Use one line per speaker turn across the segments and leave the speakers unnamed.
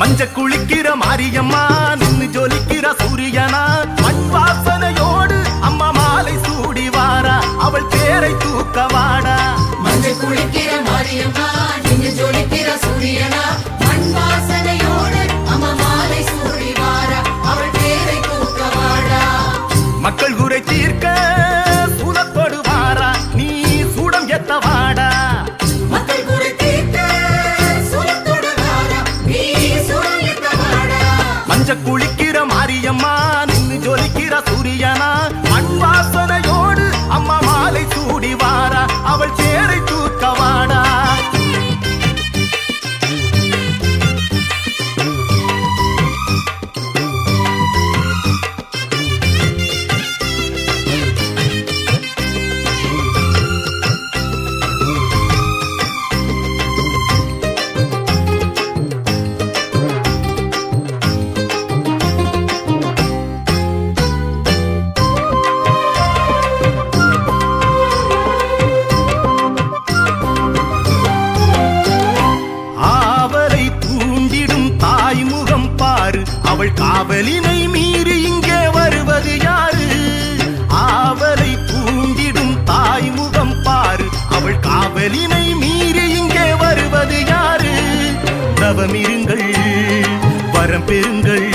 மஞ்ச குளிக்கிற மாரியம்மா நின்னு ஜொலிக்கிற சூரியனா மண் வாசனையோடு அம்மா மாலை சூடி வாரா அவள் பேரை தூக்க வாடா.
மஞ்ச குளிக்கிற மாரியம்மா நின்னு ஜொலிக்கிற சூரியனா மண் வாசனையோடு அம்மா மாலை சூடி வாரா அவள் பேரை தூக்க வாடா.
மக்கள் குறை தீர்க்க சூலத்தோடு வாரா நீ சூடம் எத்த வாடா.
மக்கள் குறை தீர்க்க சூலத்தோடு வாரா நீ சூடம் எத்த வாடா.
மஞ்ச குளிக்கிற மாரியம்மா நின்னு ஜொலிக்கிற சூரியனா மண் வாசனையோடு அம்மா மாலை சூடி வாரா அவள் பேரை தூக்க வாடா. அவள் காவலினை மீறி இங்கே வருவது யாரு? ஆவலை தூண்டிடும் தாய்முகம் பாரு அவள் காவலினை மீறி இங்கே வருவது யாரு? தவமிருங்கள் வரம் பெறுங்கள்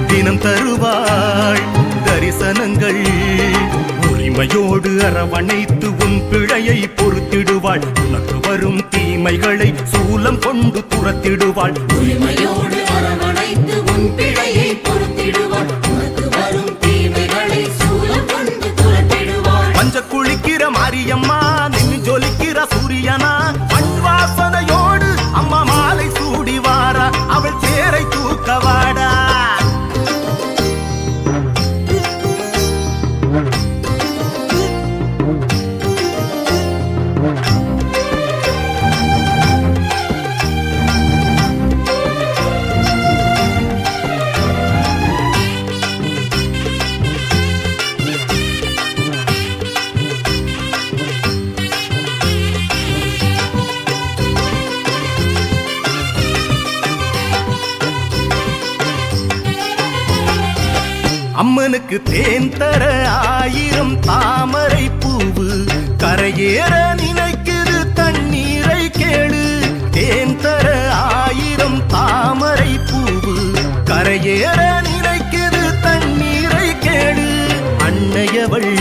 தினம் தருவாள் தரிசனங்கள் உரிமையோடு அரவணைத்து உன் பிழையை பொறுத்திடுவாள். உனக்கு வரும் தீமைகளை சூலம் கொண்டு துரத்திடுவாள்.
உரிமையோடு அரவணைத்து உன் பிழையை பொறுத்திடுவாள். உனக்கு வரும் தீமைகளை சூலம் கொண்டு துரத்திடுவாள்.
மஞ்ச குளிக்கிற மாரியம்மா நின்னு ஜொலிக்கிற சூரியனா மண் வாசனையோடு அம்மா மாலை சூடி வாரா அவள் பேரை தூக்க வாடா. அம்மனுக்கு தேன் தர ஆயிரம் தாமரை பூவு கரையேற நினைக்குது தண்ணீரை கேளு. தேன் தர ஆயிரம் தாமரை பூவு கரையேற நினைக்குது தண்ணீரை கேளு. அன்னையவள்